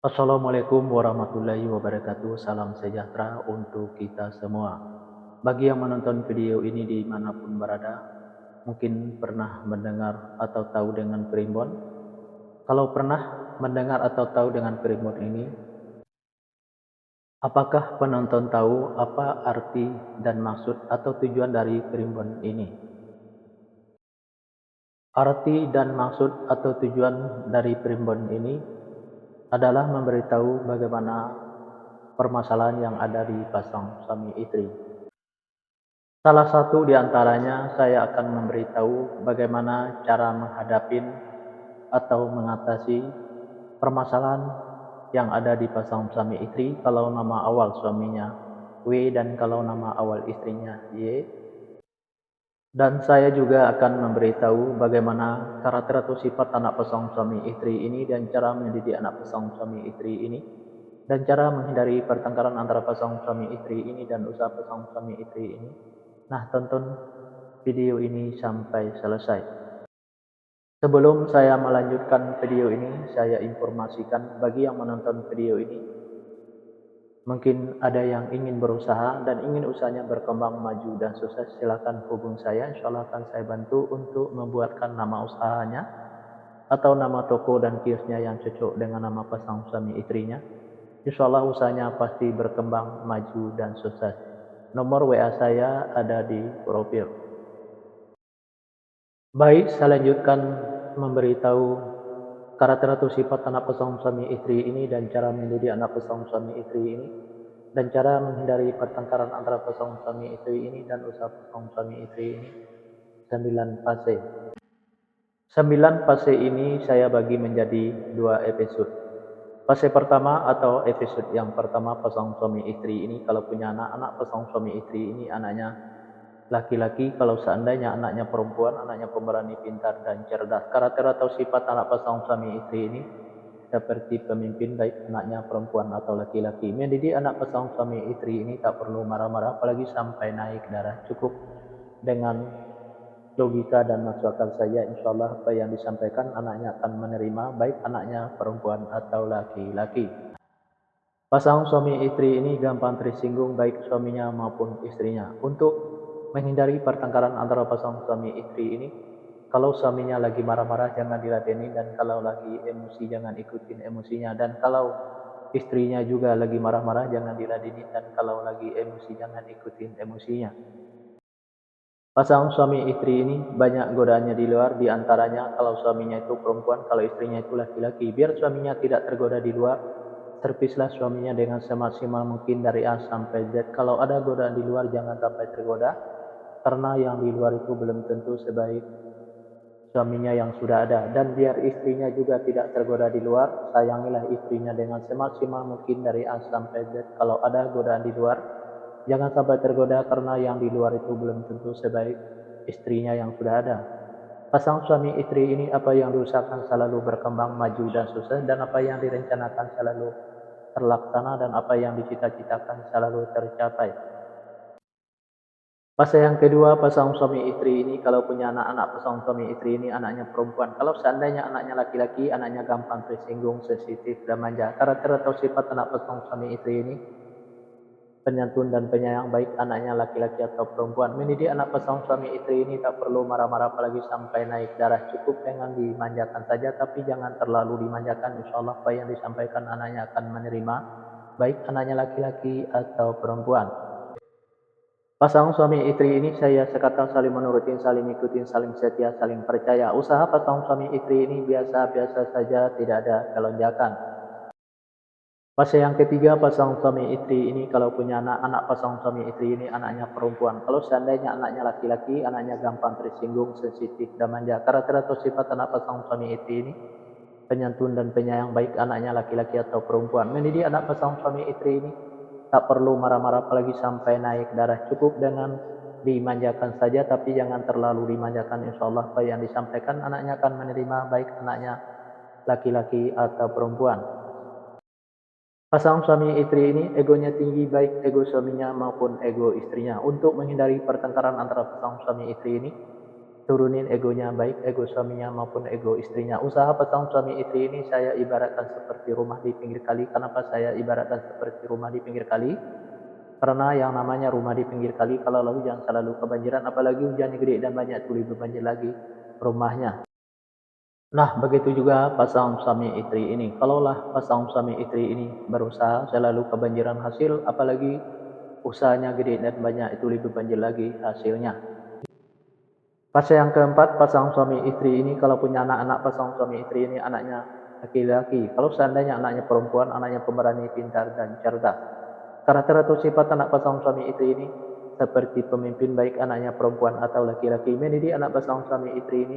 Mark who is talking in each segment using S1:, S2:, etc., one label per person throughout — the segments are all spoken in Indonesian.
S1: Assalamualaikum warahmatullahi wabarakatuh. Salam sejahtera untuk kita semua. Bagi yang menonton video ini dimanapun berada, mungkin pernah mendengar atau tahu dengan primbon. Kalau pernah mendengar atau tahu dengan primbon ini, apakah penonton tahu apa arti dan maksud atau tujuan dari primbon ini? Arti dan maksud atau tujuan dari primbon ini adalah memberitahu bagaimana permasalahan yang ada di pasang suami istri. Salah satu di antaranya saya akan memberitahu bagaimana cara menghadapi atau mengatasi permasalahan yang ada di pasang suami istri kalau nama awal suaminya W dan kalau nama awal istrinya Y. Dan saya juga akan memberitahu bagaimana karakter atau sifat anak pasang suami istri ini dan cara mendidik anak pasang suami istri ini dan cara menghindari pertengkaran antara pasang suami istri ini dan usaha pasang suami istri ini. Nah, tonton video ini sampai selesai. Sebelum saya melanjutkan video ini, saya informasikan bagi yang menonton video ini, mungkin ada yang ingin berusaha dan ingin usahanya berkembang maju dan sukses, silakan hubung saya. Insya Allah akan saya bantu untuk membuatkan nama usahanya atau nama toko dan kiosnya yang cocok dengan nama pasang suami istrinya. Insya Allah usahanya pasti berkembang maju dan sukses. Nomor WA saya ada di profil. Baik, saya lanjutkan memberitahu karakter atau sifat anak pasang suami istri ini dan cara mendidik anak pasang suami istri ini dan cara menghindari pertengkaran antara pasang suami istri ini dan usaha pasang suami istri ini. 9 fase. 9 fase ini saya bagi menjadi 2 episode. Fase pertama atau episode yang pertama pasang suami istri ini kalau punya anak pasang suami istri ini anaknya laki-laki, kalau seandainya anaknya perempuan, anaknya pemberani, pintar, dan cerdas. Karakter atau sifat anak pasang suami istri ini seperti pemimpin, baik anaknya perempuan atau laki-laki. Mendidik anak pasang suami istri ini tak perlu marah-marah, apalagi sampai naik darah. Cukup dengan logika dan masuk akal saja, insya Allah apa yang disampaikan anaknya akan menerima, baik anaknya perempuan atau laki-laki. Pasang suami istri ini gampang tersinggung baik suaminya maupun istrinya. Untuk menghindari pertengkaran antara pasang suami istri ini, kalau suaminya lagi marah-marah jangan diladeni, dan kalau lagi emosi jangan ikutin emosinya, dan kalau istrinya juga lagi marah-marah jangan diladeni, dan kalau lagi emosi jangan ikutin emosinya. Pasang suami istri ini banyak godaannya di luar, di antaranya kalau suaminya itu perempuan, kalau istrinya itu laki-laki. Biar suaminya tidak tergoda di luar, servislah suaminya dengan semaksimal mungkin dari A sampai Z. Kalau ada godaan di luar jangan sampai tergoda, karena yang di luar itu belum tentu sebaik suaminya yang sudah ada. Dan biar istrinya juga tidak tergoda di luar, sayangilah istrinya dengan semaksimal mungkin dari A sampai Z. Kalau ada godaan di luar, jangan sampai tergoda, karena yang di luar itu belum tentu sebaik istrinya yang sudah ada. Pasang suami istri ini apa yang diusahakan selalu berkembang maju dan sukses, dan apa yang direncanakan selalu terlaksana, dan apa yang dicita-citakan selalu tercapai. Fase yang kedua, pasang suami istri ini kalau punya anak-anak pasang suami istri ini anaknya perempuan. Kalau seandainya anaknya laki-laki, anaknya gampang tersinggung, sensitif, dan manja. Karakter atau sifat anak pasang suami istri ini penyantun dan penyayang, baik anaknya laki-laki atau perempuan. Mendidik anak pasang suami istri ini tak perlu marah-marah apalagi sampai naik darah. Cukup dengan dimanjakan saja, tapi jangan terlalu dimanjakan. Insya Allah apa yang disampaikan anaknya akan menerima, baik anaknya laki-laki atau perempuan. Pasang suami istri ini saya sekata saling menurutin, saling ikutin, saling setia, saling percaya. Usaha pasang suami istri ini biasa-biasa saja, tidak ada kelonjakan. Fase yang ketiga, pasang suami istri ini kalau punya anak pasang suami istri ini anaknya perempuan. Kalau seandainya anaknya laki-laki, anaknya gampang tersinggung, sensitif, dan manja. Karakter atau sifat anak pasang suami istri ini penyantun dan penyayang, baik anaknya laki-laki atau perempuan. Mendidik anak pasang suami istri ini tak perlu marah-marah apalagi sampai naik darah. Cukup dengan dimanjakan saja, tapi jangan terlalu dimanjakan. Insya Allah apa yang disampaikan anaknya akan menerima, baik anaknya laki-laki atau perempuan. Pasang suami istri ini egonya tinggi, baik ego suaminya maupun ego istrinya. Untuk menghindari pertengkaran antara pasang suami istri ini, turunin egonya, baik ego suaminya maupun ego istrinya. Usaha pasangan suami istri ini saya ibaratkan seperti rumah di pinggir kali. Kenapa saya ibaratkan seperti rumah di pinggir kali? Karena yang namanya rumah di pinggir kali kalau hujan selalu kebanjiran, apalagi hujannya gede dan banyak tuh lebih banjir lagi rumahnya. Nah, begitu juga pasangan suami istri ini. Kalaulah pasangan suami istri ini berusaha selalu kebanjiran hasil, apalagi usahanya gede dan banyak itu lebih banjir lagi hasilnya. Fase yang keempat, pasangan suami istri ini kalau punya anak-anak, pasangan suami istri ini anaknya laki-laki. Kalau seandainya anaknya perempuan, anaknya pemberani, pintar, dan cerdas. Karakter atau sifat anak pasangan suami istri ini seperti pemimpin, baik anaknya perempuan atau laki-laki. Mendidik anak pasangan suami istri ini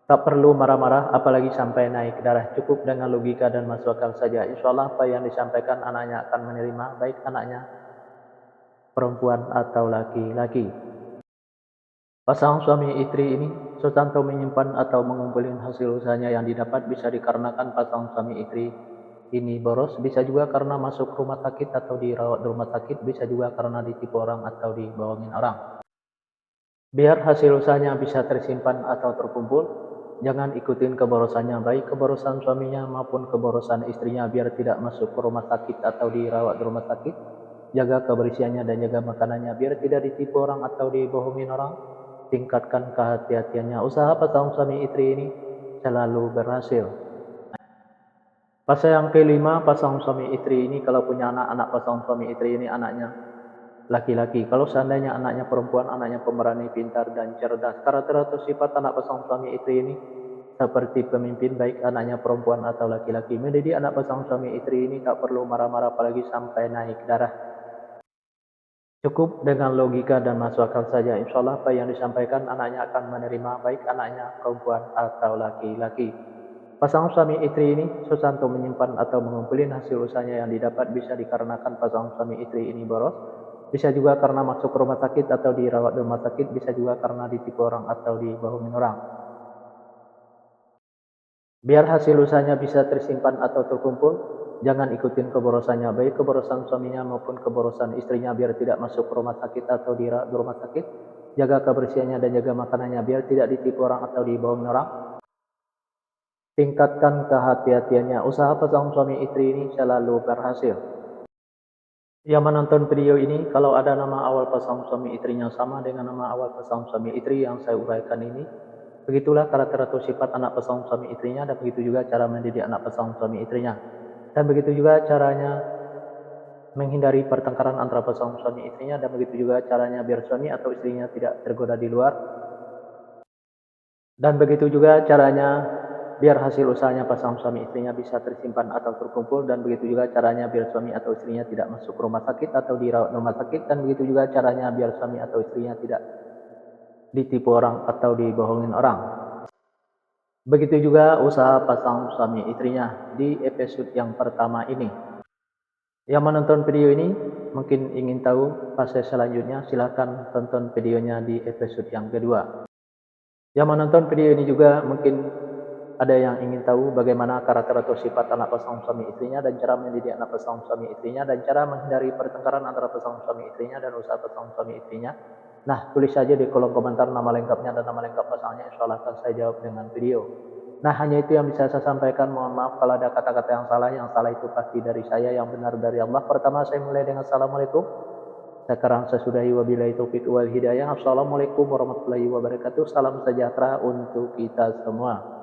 S1: tak perlu marah-marah, apalagi sampai naik darah. Cukup dengan logika dan masuk akal saja. Insya Allah apa yang disampaikan anaknya akan menerima, baik anaknya perempuan atau laki-laki. Pasangan suami istri ini setanto menyimpan atau mengumpulkan hasil usahanya yang didapat bisa dikarenakan pasangan suami istri ini boros, bisa juga karena masuk rumah sakit atau dirawat di rumah sakit, bisa juga karena ditipu orang atau dibohongin orang. Biar hasil usahanya bisa tersimpan atau terkumpul, jangan ikutin keborosannya, baik keborosan suaminya maupun keborosan istrinya, biar tidak masuk ke rumah sakit atau dirawat di rumah sakit. Jaga kebersihannya dan jaga makanannya, biar tidak ditipu orang atau dibohongin orang. Tingkatkan kehati-hatiannya. Usaha pasangan suami istri ini selalu berhasil. Fase yang kelima, pasangan suami istri ini kalau punya anak pasangan suami istri ini anaknya laki-laki. Kalau seandainya anaknya perempuan, anaknya pemberani, pintar, dan cerdas. Karakter atau sifat anak pasangan suami istri ini seperti pemimpin, baik anaknya perempuan atau laki-laki. Mendidik anak pasangan suami istri ini tak perlu marah-marah, apalagi sampai naik darah. Cukup dengan logika dan masuk akal saja. Insya Allah apa yang disampaikan anaknya akan menerima, baik anaknya perempuan atau laki-laki. Pasangan suami istri ini susanto menyimpan atau mengumpulkan hasil usahanya yang didapat bisa dikarenakan pasangan suami istri ini boros, bisa juga karena masuk rumah sakit atau dirawat di rumah sakit, bisa juga karena ditipu orang atau dibohongin orang. Biar hasil usahanya bisa tersimpan atau terkumpul, jangan ikutin keborosannya, baik keborosan suaminya maupun keborosan istrinya, biar tidak masuk rumah sakit atau dirawat di rumah sakit. Jaga kebersihannya dan jaga makanannya, biar tidak ditipu orang atau dibohongin orang. Tingkatkan kehati-hatiannya. Usaha pasangan suami istri ini selalu berhasil. Yang menonton video ini, kalau ada nama awal pasangan suami istrinya sama dengan nama awal pasangan suami istri yang saya uraikan ini, begitulah karakter atau sifat anak pasangan suami istrinya, dan begitu juga cara mendidik anak pasangan suami istrinya. Dan begitu juga caranya menghindari pertengkaran antara pasangan suami istrinya, dan begitu juga caranya biar suami atau istrinya tidak tergoda di luar. Dan begitu juga caranya biar hasil usahanya pasangan suami istrinya bisa tersimpan atau terkumpul, dan begitu juga caranya biar suami atau istrinya tidak masuk rumah sakit atau dirawat rumah sakit, dan begitu juga caranya biar suami atau istrinya tidak ditipu orang atau dibohongin orang. Begitu juga usaha pasangan suami istrinya di episode yang pertama ini. Yang menonton video ini mungkin ingin tahu fase selanjutnya, silahkan tonton videonya di episode yang kedua. Yang menonton video ini juga mungkin ada yang ingin tahu bagaimana karakter atau sifat anak pasangan suami istrinya, dan cara mendidik anak pasangan suami istrinya, dan cara menghindari pertengkaran antara pasangan suami istrinya dan usaha pasangan suami istrinya. Nah, tulis saja di kolom komentar nama lengkapnya dan nama lengkap pasangannya, insya Allah akan saya jawab dengan video. Nah, hanya itu yang bisa saya sampaikan. Mohon maaf kalau ada kata-kata yang salah. Yang salah itu pasti dari saya, yang benar dari Allah. Pertama, saya mulai dengan Assalamualaikum. Sekarang saya sudahi, wabillahi taufiq wal hidayah. Assalamualaikum warahmatullahi wabarakatuh. Salam sejahtera untuk kita semua.